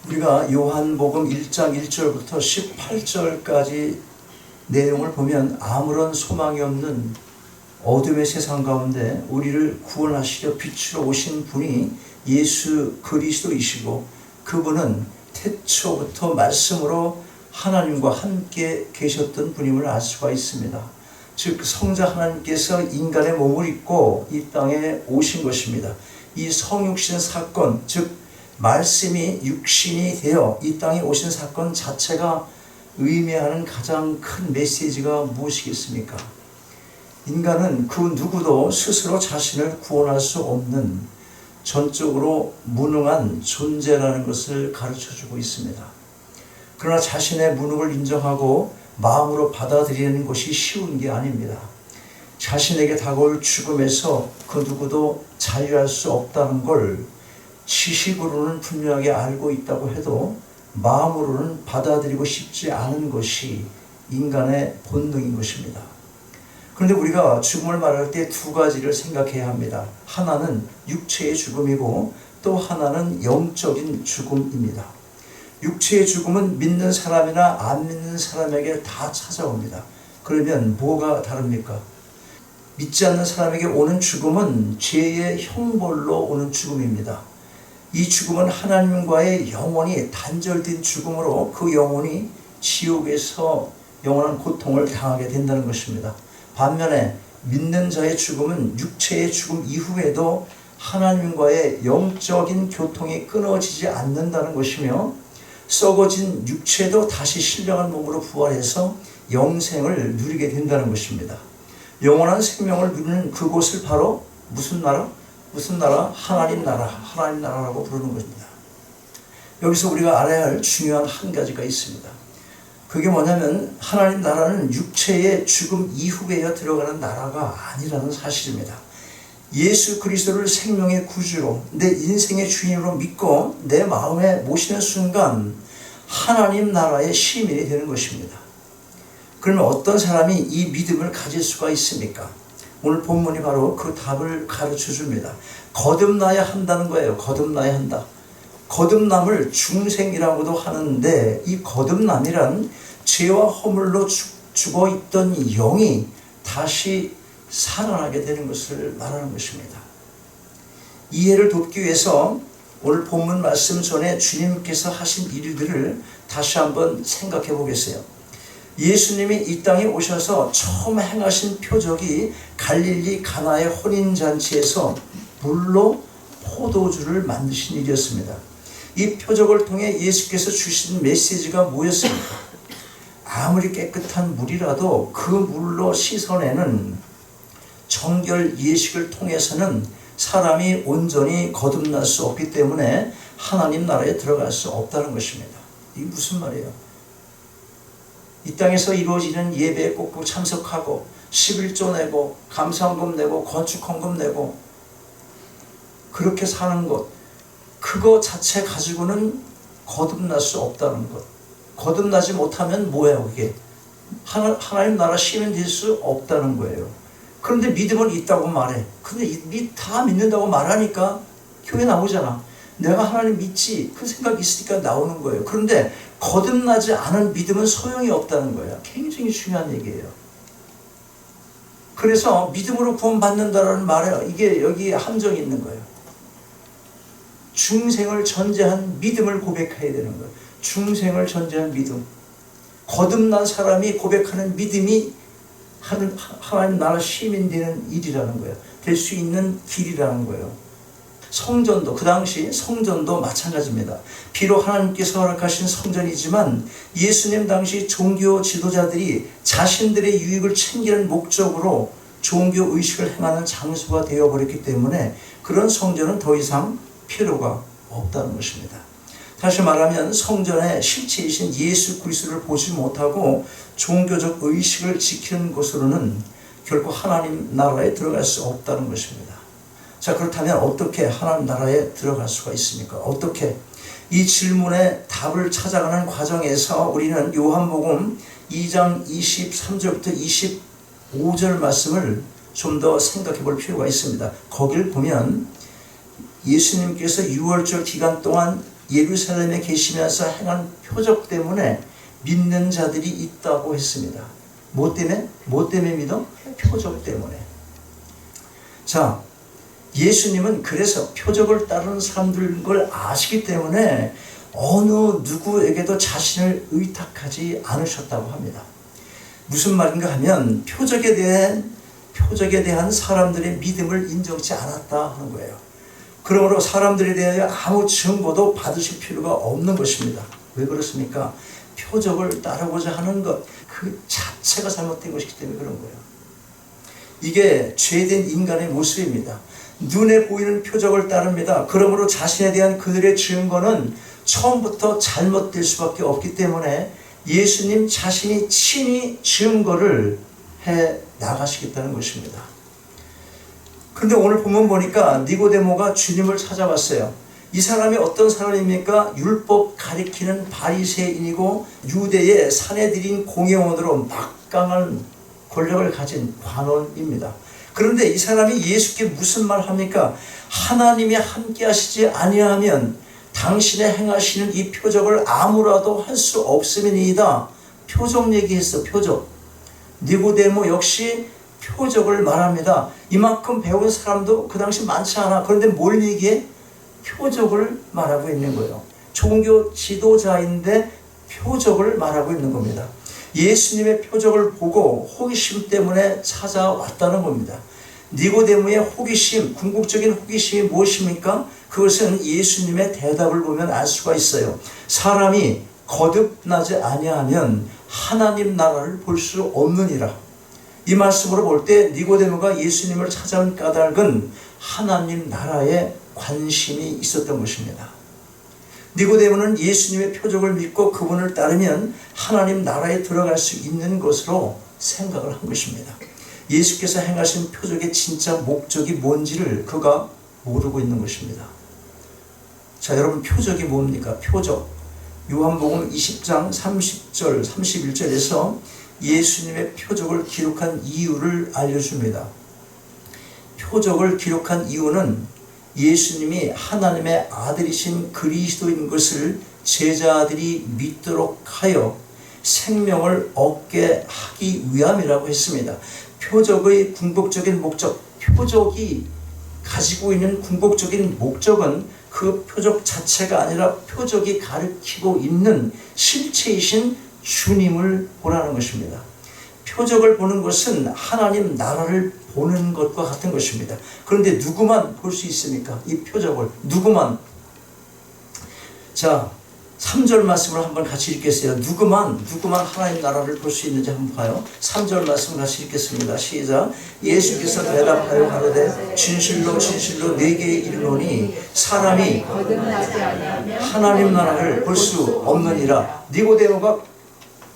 우리가 요한복음 1장 1절부터 18절까지 내용을 보면 아무런 소망이 없는 어둠의 세상 가운데 우리를 구원하시려 빛으로 오신 분이 예수 그리스도이시고, 그분은 태초부터 말씀으로 하나님과 함께 계셨던 분임을 알 수가 있습니다. 즉 성자 하나님께서 인간의 몸을 입고 이 땅에 오신 것입니다. 이 성육신 사건, 즉 말씀이 육신이 되어 이 땅에 오신 사건 자체가 의미하는 가장 큰 메시지가 무엇이겠습니까? 인간은 그 누구도 스스로 자신을 구원할 수 없는 전적으로 무능한 존재라는 것을 가르쳐주고 있습니다. 그러나 자신의 무능을 인정하고 마음으로 받아들이는 것이 쉬운 게 아닙니다. 자신에게 다가올 죽음에서 그 누구도 자유할 수 없다는 걸 지식으로는 분명하게 알고 있다고 해도 마음으로는 받아들이고 싶지 않은 것이 인간의 본능인 것입니다. 그런데 우리가 죽음을 말할 때 두 가지를 생각해야 합니다. 하나는 육체의 죽음이고 또 하나는 영적인 죽음입니다. 육체의 죽음은 믿는 사람이나 안 믿는 사람에게 다 찾아옵니다. 그러면 뭐가 다릅니까? 믿지 않는 사람에게 오는 죽음은 죄의 형벌로 오는 죽음입니다. 이 죽음은 하나님과의 영원히 단절된 죽음으로 그 영혼이 지옥에서 영원한 고통을 당하게 된다는 것입니다. 반면에 믿는 자의 죽음은 육체의 죽음 이후에도 하나님과의 영적인 교통이 끊어지지 않는다는 것이며, 썩어진 육체도 다시 신령한 몸으로 부활해서 영생을 누리게 된다는 것입니다. 영원한 생명을 누리는 그곳을 바로 무슨 나라? 무슨 나라? 하나님 나라, 하나님 나라라고 부르는 것입니다. 여기서 우리가 알아야 할 중요한 한 가지가 있습니다. 그게 뭐냐면 하나님 나라는 육체의 죽음 이후에 들어가는 나라가 아니라는 사실입니다. 예수 그리스도를 생명의 구주로, 내 인생의 주인으로 믿고 내 마음에 모시는 순간 하나님 나라의 시민이 되는 것입니다. 그러면 어떤 사람이 이 믿음을 가질 수가 있습니까? 오늘 본문이 바로 그 답을 가르쳐 줍니다. 거듭나야 한다는 거예요. 거듭나야 한다. 거듭남을 중생이라고도 하는데, 이 거듭남이란 죄와 허물로 죽어있던 영이 다시 살아나게 되는 것을 말하는 것입니다. 이해를 돕기 위해서 오늘 본문 말씀 전에 주님께서 하신 일들을 다시 한번 생각해 보겠어요. 예수님이 이 땅에 오셔서 처음 행하신 표적이 갈릴리 가나의 혼인잔치에서 물로 포도주를 만드신 일이었습니다. 이 표적을 통해 예수께서 주신 메시지가 뭐였습니까? 아무리 깨끗한 물이라도 그 물로 씻어내는 정결 예식을 통해서는 사람이 온전히 거듭날 수 없기 때문에 하나님 나라에 들어갈 수 없다는 것입니다. 이게 무슨 말이에요? 이 땅에서 이루어지는 예배에 꼭꼭 참석하고 11조 내고 감사헌금 내고 건축헌금 내고 그렇게 사는 것, 그거 자체 가지고는 거듭날 수 없다는 것. 거듭나지 못하면 뭐예요? 그게 하나님 나라 시민 될 수 없다는 거예요. 그런데 믿음은 있다고 말해. 근데 다 믿는다고 말하니까 교회 나오잖아. 내가 하나님 믿지, 그 생각이 있으니까 나오는 거예요. 그런데 거듭나지 않은 믿음은 소용이 없다는 거예요. 굉장히 중요한 얘기예요. 그래서 믿음으로 구원받는다는 말에 이게 여기에 함정이 있는 거예요. 중생을 전제한 믿음을 고백해야 되는 거예요. 중생을 전제한 믿음. 거듭난 사람이 고백하는 믿음이 하나님 나라 시민 되는 일이라는 거예요. 될 수 있는 길이라는 거예요. 성전도, 그 당시 성전도 마찬가지입니다. 비록 하나님께서 허락하신 성전이지만 예수님 당시 종교 지도자들이 자신들의 유익을 챙기는 목적으로 종교 의식을 행하는 장소가 되어버렸기 때문에 그런 성전은 더 이상 필요가 없다는 것입니다. 다시 말하면 성전의 실체이신 예수 그리스도를 보지 못하고 종교적 의식을 지키는 것으로는 결코 하나님 나라에 들어갈 수 없다는 것입니다. 자, 그렇다면 어떻게 하나님 나라에 들어갈 수가 있습니까? 어떻게? 이 질문에 답을 찾아가는 과정에서 우리는 요한복음 2장 23절부터 25절 말씀을 좀 더 생각해 볼 필요가 있습니다. 거기를 보면 예수님께서 6월절 기간 동안 예루살렘에 계시면서 행한 표적 때문에 믿는 자들이 있다고 했습니다. 뭐 때문에? 뭐 때문에 믿어? 표적 때문에. 자, 예수님은 그래서 표적을 따르는 사람들 걸 아시기 때문에 어느 누구에게도 자신을 의탁하지 않으셨다고 합니다. 무슨 말인가 하면 표적에 대한 사람들의 믿음을 인정치 않았다 하는 거예요. 그러므로 사람들에 대하여 아무 증거도 받으실 필요가 없는 것입니다. 왜 그렇습니까? 표적을 따르고자 하는 것 그 자체가 잘못된 것이기 때문에 그런 거예요. 이게 죄된 인간의 모습입니다. 눈에 보이는 표적을 따릅니다. 그러므로 자신에 대한 그들의 증거는 처음부터 잘못될 수밖에 없기 때문에 예수님 자신이 친히 증거를 해 나가시겠다는 것입니다. 그런데 오늘 본문 보니까 니고데모가 주님을 찾아왔어요. 이 사람이 어떤 사람입니까? 율법 가리키는 바리새인이고 유대의 사내들인 공회원으로 막강한 권력을 가진 관원입니다. 그런데 이 사람이 예수께 무슨 말 합니까? 하나님이 함께 하시지 아니하면 당신의 행하시는 이 표적을 아무라도 할 수 없음이니이다. 표적 얘기했어. 표적. 니고데모 역시 표적을 말합니다. 이만큼 배운 사람도 그 당시 많지 않아. 그런데 뭘 얘기해? 표적을 말하고 있는 거예요. 종교 지도자인데 표적을 말하고 있는 겁니다. 예수님의 표적을 보고 호기심 때문에 찾아왔다는 겁니다. 니고데모의 호기심, 궁극적인 호기심이 무엇입니까? 그것은 예수님의 대답을 보면 알 수가 있어요. 사람이 거듭나지 아니하면 하나님 나라를 볼 수 없느니라. 이 말씀으로 볼 때 니고데모가 예수님을 찾아온 까닭은 하나님 나라에 관심이 있었던 것입니다. 니고데모는 예수님의 표적을 믿고 그분을 따르면 하나님 나라에 들어갈 수 있는 것으로 생각을 한 것입니다. 예수께서 행하신 표적의 진짜 목적이 뭔지를 그가 모르고 있는 것입니다. 자, 여러분, 표적이 뭡니까? 표적. 요한복음 20장 30절 31절에서 예수님의 표적을 기록한 이유를 알려줍니다. 표적을 기록한 이유는 예수님이 하나님의 아들이신 그리스도인 것을 제자들이 믿도록 하여 생명을 얻게 하기 위함이라고 했습니다. 표적의 궁극적인 목적, 표적이 가지고 있는 궁극적인 목적은 그 표적 자체가 아니라 표적이 가리키고 있는 실체이신 주님을 보라는 것입니다. 표적을 보는 것은 하나님 나라를 보는 것과 같은 것입니다. 그런데 누구만 볼 수 있습니까? 이 표적을 누구만. 자, 3절 말씀을 한번 같이 읽겠어요. 누구만 하나님 나라를 볼 수 있는지 한번 봐요. 3절 말씀을 같이 읽겠습니다. 시작. 예수께서 대답하여 가로되 진실로 진실로 내게 이르노니 사람이 하나님 나라를 볼 수 없느니라. 니고데모가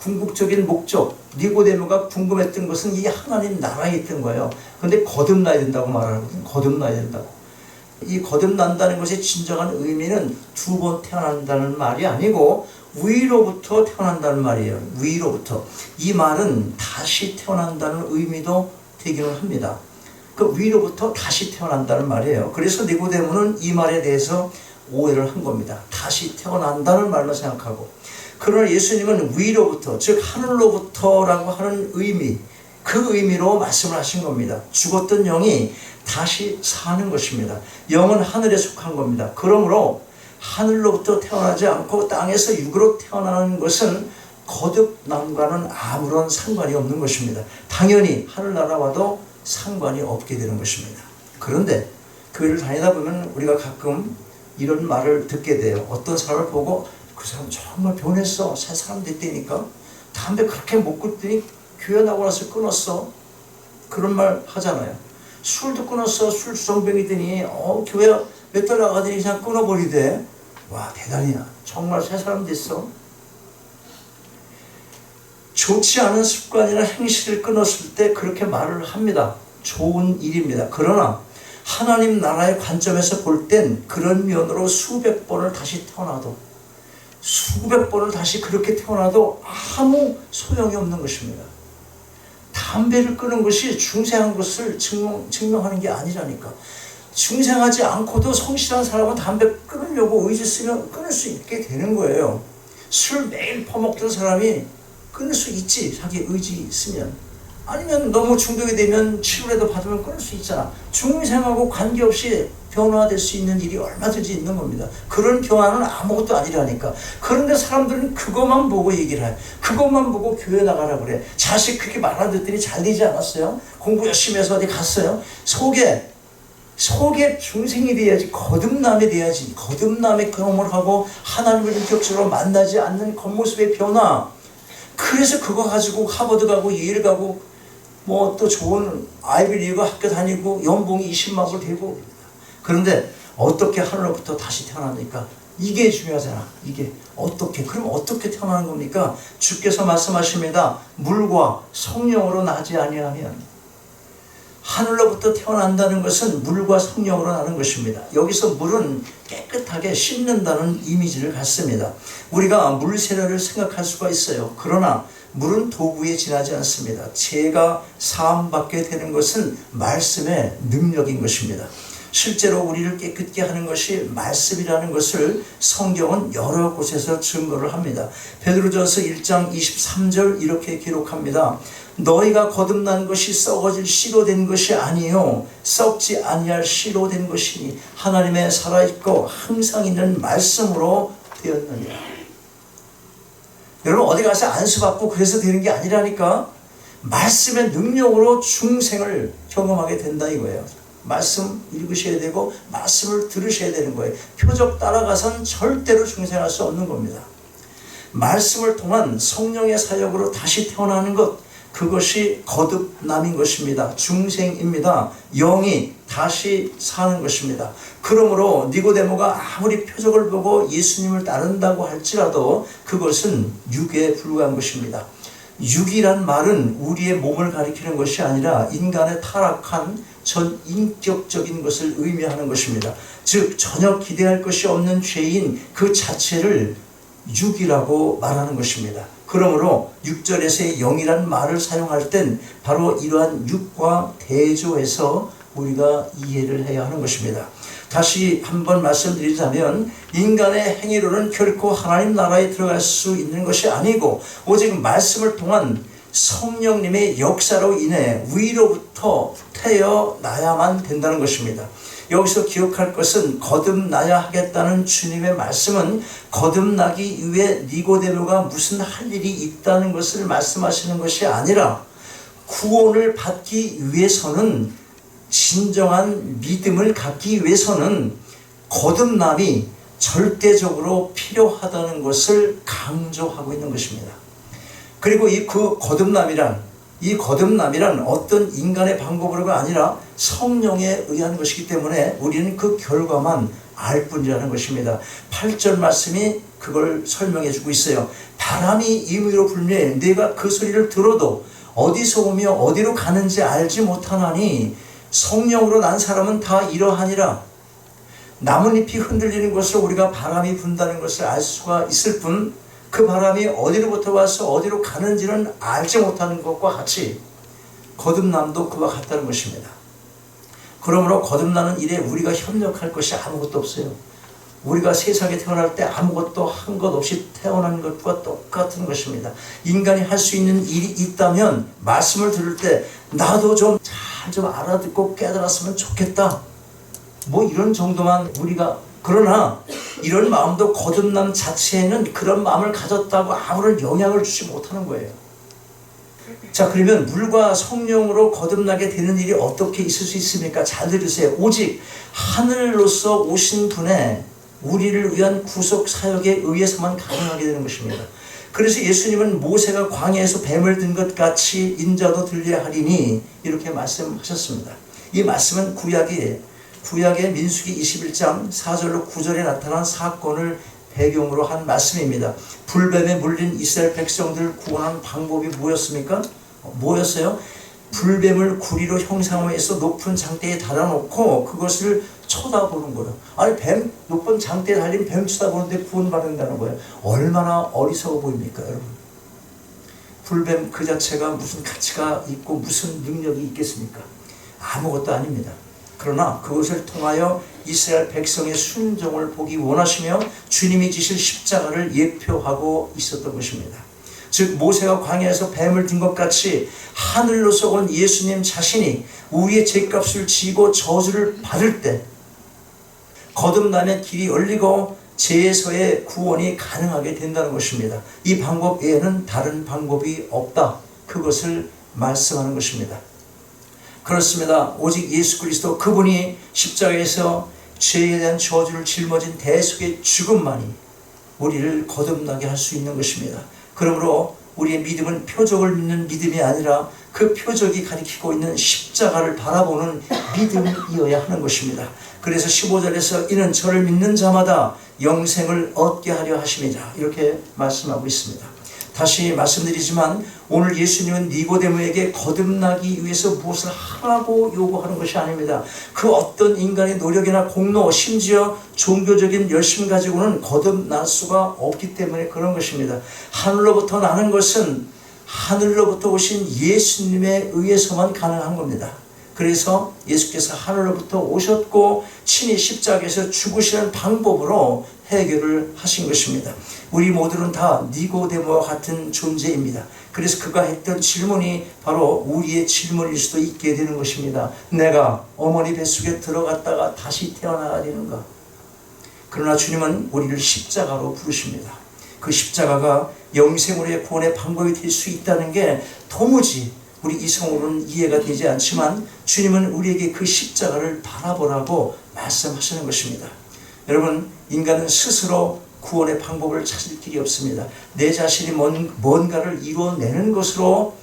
궁극적인 목적, 니고데모가 궁금했던 것은 이 하나님 나라에 있던 거예요. 그런데 거듭나야 된다고 말하거든요. 거듭나야 된다고. 이 거듭난다는 것의 진정한 의미는 두 번 태어난다는 말이 아니고 위로부터 태어난다는 말이에요. 위로부터. 이 말은 다시 태어난다는 의미도 되기는 합니다. 그 위로부터 다시 태어난다는 말이에요. 그래서 니고데모는 이 말에 대해서 오해를 한 겁니다. 다시 태어난다는 말만 생각하고. 그러나 예수님은 위로부터, 즉 하늘로부터라고 하는 의미, 그 의미로 말씀을 하신 겁니다. 죽었던 영이 다시 사는 것입니다. 영은 하늘에 속한 겁니다. 그러므로 하늘로부터 태어나지 않고 땅에서 육으로 태어나는 것은 거듭남과는 아무런 상관이 없는 것입니다. 당연히 하늘나라와도 상관이 없게 되는 것입니다. 그런데 교회를 다니다 보면 우리가 가끔 이런 말을 듣게 돼요. 어떤 사람을 보고 그 사람 정말 변했어. 새 사람 됐다니까. 담배 그렇게 못 끊더니 교회 나오고 나서 끊었어. 그런 말 하잖아요. 술도 끊었어. 술 주정뱅이더니 교회 몇 달 나가더니 그냥 끊어버리대. 와, 대단이야. 정말 새 사람 됐어. 좋지 않은 습관이나 행실을 끊었을 때 그렇게 말을 합니다. 좋은 일입니다. 그러나 하나님 나라의 관점에서 볼 땐 그런 면으로 수백 번을 다시 태어나도 수백 번을 다시 그렇게 태어나도 아무 소용이 없는 것입니다. 담배를 끊은 것이 중세한 것을 증명하는 게 아니라니까. 중생하지 않고도 성실한 사람은 담배 끊으려고 의지 쓰면 끊을 수 있게 되는 거예요. 술 매일 퍼먹던 사람이 끊을 수 있지, 자기 의지 있으면. 아니면 너무 중독이 되면 치료라도 받으면 끊을 수 있잖아. 중생하고 관계없이 변화될 수 있는 일이 얼마든지 있는 겁니다. 그런 변화는 아무것도 아니라니까. 그런데 사람들은 그것만 보고 얘기를 해. 그것만 보고 교회 나가라 그래. 자식 그렇게 말 안 듣더니 잘 되지 않았어요? 공부 열심히 해서 어디 갔어요? 속에 중생이 돼야지, 거듭남이 돼야지. 거듭남의 경험을 하고 하나님을 인격적으로 만나지 않는 겉모습의 변화. 그래서 그거 가지고 하버드 가고 예일 가고 뭐 또 좋은 아이비리그 학교 다니고 연봉이 20만 불 되고. 그런데 어떻게 하늘로부터 다시 태어납니까? 이게 중요하잖아. 이게 어떻게, 그럼 어떻게 태어나는 겁니까? 주께서 말씀하십니다. 물과 성령으로 나지 아니하면. 하늘로부터 태어난다는 것은 물과 성령으로 나는 것입니다. 여기서 물은 깨끗하게 씻는다는 이미지를 갖습니다. 우리가 물 세례를 생각할 수가 있어요. 그러나 물은 도구에 지나지 않습니다. 죄가 사함받게 되는 것은 말씀의 능력인 것입니다. 실제로 우리를 깨끗게 하는 것이 말씀이라는 것을 성경은 여러 곳에서 증거를 합니다. 베드로전서 1장 23절 이렇게 기록합니다. 너희가 거듭난 것이 썩어질 씨로 된 것이 아니요 썩지 아니할 씨로 된 것이니 하나님의 살아있고 항상 있는 말씀으로 되었느니라. 여러분 어디 가서 안수받고 그래서 되는 게 아니라니까. 말씀의 능력으로 중생을 경험하게 된다 이거예요. 말씀 읽으셔야 되고 말씀을 들으셔야 되는 거예요. 표적 따라가선 절대로 중생할 수 없는 겁니다. 말씀을 통한 성령의 사역으로 다시 태어나는 것, 그것이 거듭남인 것입니다. 중생입니다. 영이 다시 사는 것입니다. 그러므로 니고데모가 아무리 표적을 보고 예수님을 따른다고 할지라도 그것은 육에 불과한 것입니다. 육이란 말은 우리의 몸을 가리키는 것이 아니라 인간의 타락한 전 인격적인 것을 의미하는 것입니다. 즉 전혀 기대할 것이 없는 죄인 그 자체를 육이라고 말하는 것입니다. 그러므로 6절에서의 영이란 말을 사용할 땐 바로 이러한 육과 대조해서 우리가 이해를 해야 하는 것입니다. 다시 한번 말씀드리자면 인간의 행위로는 결코 하나님 나라에 들어갈 수 있는 것이 아니고 오직 말씀을 통한 성령님의 역사로 인해 위로부터 태어나야만 된다는 것입니다. 여기서 기억할 것은 거듭나야 하겠다는 주님의 말씀은 거듭나기 위해 니고데모가 무슨 할 일이 있다는 것을 말씀하시는 것이 아니라 구원을 받기 위해서는, 진정한 믿음을 갖기 위해서는 거듭남이 절대적으로 필요하다는 것을 강조하고 있는 것입니다. 그리고 이 거듭남이란 어떤 인간의 방법으로가 아니라 성령에 의한 것이기 때문에 우리는 그 결과만 알 뿐이라는 것입니다. 8절 말씀이 그걸 설명해 주고 있어요. 바람이 임의로 불며 내가 그 소리를 들어도 어디서 오며 어디로 가는지 알지 못하나니 성령으로 난 사람은 다 이러하니라. 나뭇잎이 흔들리는 것을 우리가 바람이 분다는 것을 알 수가 있을 뿐 그 바람이 어디로부터 와서 어디로 가는지는 알지 못하는 것과 같이 거듭남도 그와 같다는 것입니다. 그러므로 거듭나는 일에 우리가 협력할 것이 아무것도 없어요. 우리가 세상에 태어날 때 아무것도 한 것 없이 태어난 것과 똑같은 것입니다. 인간이 할 수 있는 일이 있다면 말씀을 들을 때 나도 좀 잘 알아듣고 깨달았으면 좋겠다. 뭐 이런 정도만 우리가, 그러나 이런 마음도 거듭남 자체에는 그런 마음을 가졌다고 아무런 영향을 주지 못하는 거예요. 자, 그러면 물과 성령으로 거듭나게 되는 일이 어떻게 있을 수 있습니까? 잘 들으세요. 오직 하늘로서 오신 분의 우리를 위한 구속 사역에 의해서만 가능하게 되는 것입니다. 그래서 예수님은 모세가 광야에서 뱀을 든 것 같이 인자도 들려야 하리니 이렇게 말씀하셨습니다. 이 말씀은 구약의 민수기 21장 4절로 9절에 나타난 사건을 배경으로 한 말씀입니다. 불뱀에 물린 이스라엘 백성들을 구원하는 방법이 뭐였습니까? 뭐였어요? 불뱀을 구리로 형상화해서 높은 장대에 달아놓고 그것을 쳐다보는 거예요. 아니 높은 장대에 달린 뱀 쳐다보는데 구원받는다는 거예요. 얼마나 어리석어 보입니까 여러분? 불뱀 그 자체가 무슨 가치가 있고 무슨 능력이 있겠습니까? 아무것도 아닙니다. 그러나 그것을 통하여 이스라엘 백성의 순종을 보기 원하시며 주님이 지실 십자가를 예표하고 있었던 것입니다. 즉 모세가 광야에서 뱀을 든 것 같이 하늘로서 온 예수님 자신이 우리의 죄값을 지고 저주를 받을 때 거듭남의 길이 열리고 죄에서의 구원이 가능하게 된다는 것입니다. 이 방법 외에는 다른 방법이 없다. 그것을 말씀하는 것입니다. 그렇습니다. 오직 예수 그리스도 그분이 십자가에서 죄에 대한 저주를 짊어진 대속의 죽음만이 우리를 거듭나게 할 수 있는 것입니다. 그러므로 우리의 믿음은 표적을 믿는 믿음이 아니라 그 표적이 가리키고 있는 십자가를 바라보는 믿음이어야 하는 것입니다. 그래서 15절에서 이는 저를 믿는 자마다 영생을 얻게 하려 하심이라 이렇게 말씀하고 있습니다. 다시 말씀드리지만 오늘 예수님은 니고데모에게 거듭나기 위해서 무엇을 하라고 요구하는 것이 아닙니다. 그 어떤 인간의 노력이나 공로 심지어 종교적인 열심 가지고는 거듭날 수가 없기 때문에 그런 것입니다. 하늘로부터 나는 것은 하늘로부터 오신 예수님에 의해서만 가능한 겁니다. 그래서 예수께서 하늘로부터 오셨고 친히 십자가에서 죽으시는 방법으로 해결을 하신 것입니다. 우리 모두는 다 니고데모와 같은 존재입니다. 그래서 그가 했던 질문이 바로 우리의 질문일 수도 있게 되는 것입니다. 내가 어머니 뱃속에 들어갔다가 다시 태어나야 되는가? 그러나 주님은 우리를 십자가로 부르십니다. 그 십자가가 영생으로의 구원의 방법이 될 수 있다는 게 도무지 우리 이성으로는 이해가 되지 않지만 주님은 우리에게 그 십자가를 바라보라고 말씀하시는 것입니다. 여러분, 인간은 스스로 구원의 방법을 찾을 길이 없습니다. 내 자신이 뭔가를 이루어내는 것으로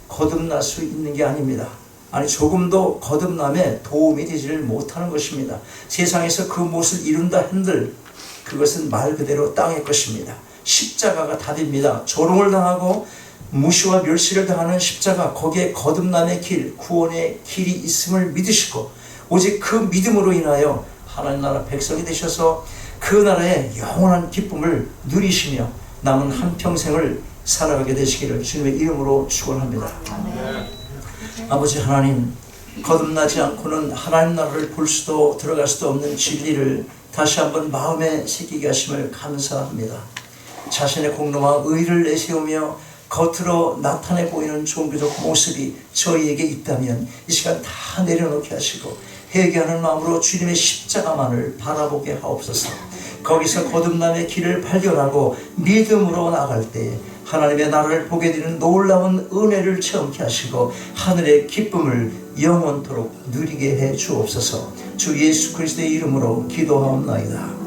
거듭날 수 있는 게 아닙니다. 아니, 조금도 거듭남에 도움이 되지를 못하는 것입니다. 세상에서 그 무엇을 이룬다 한들 그것은 말 그대로 땅의 것입니다. 십자가가 답입니다. 조롱을 당하고 무시와 멸시를 당하는 십자가, 거기에 거듭남의 길, 구원의 길이 있음을 믿으시고 오직 그 믿음으로 인하여 하나님 나라 백성이 되셔서 그 나라의 영원한 기쁨을 누리시며 남은 한평생을 살아가게 되시기를 주님의 이름으로 축원합니다. 아버지 하나님, 거듭나지 않고는 하나님 나라를 볼 수도 들어갈 수도 없는 진리를 다시 한번 마음에 새기게 하심을 감사합니다. 자신의 공로와 의를 내세우며 겉으로 나타내 보이는 종교적 모습이 저희에게 있다면 이 시간 다 내려놓게 하시고 회개하는 마음으로 주님의 십자가만을 바라보게 하옵소서. 거기서 거듭남의 길을 발견하고 믿음으로 나갈 때 하나님의 나라를 보게 되는 놀라운 은혜를 체험케 하시고 하늘의 기쁨을 영원토록 누리게 해 주옵소서. 주 예수 그리스도의 이름으로 기도하옵나이다.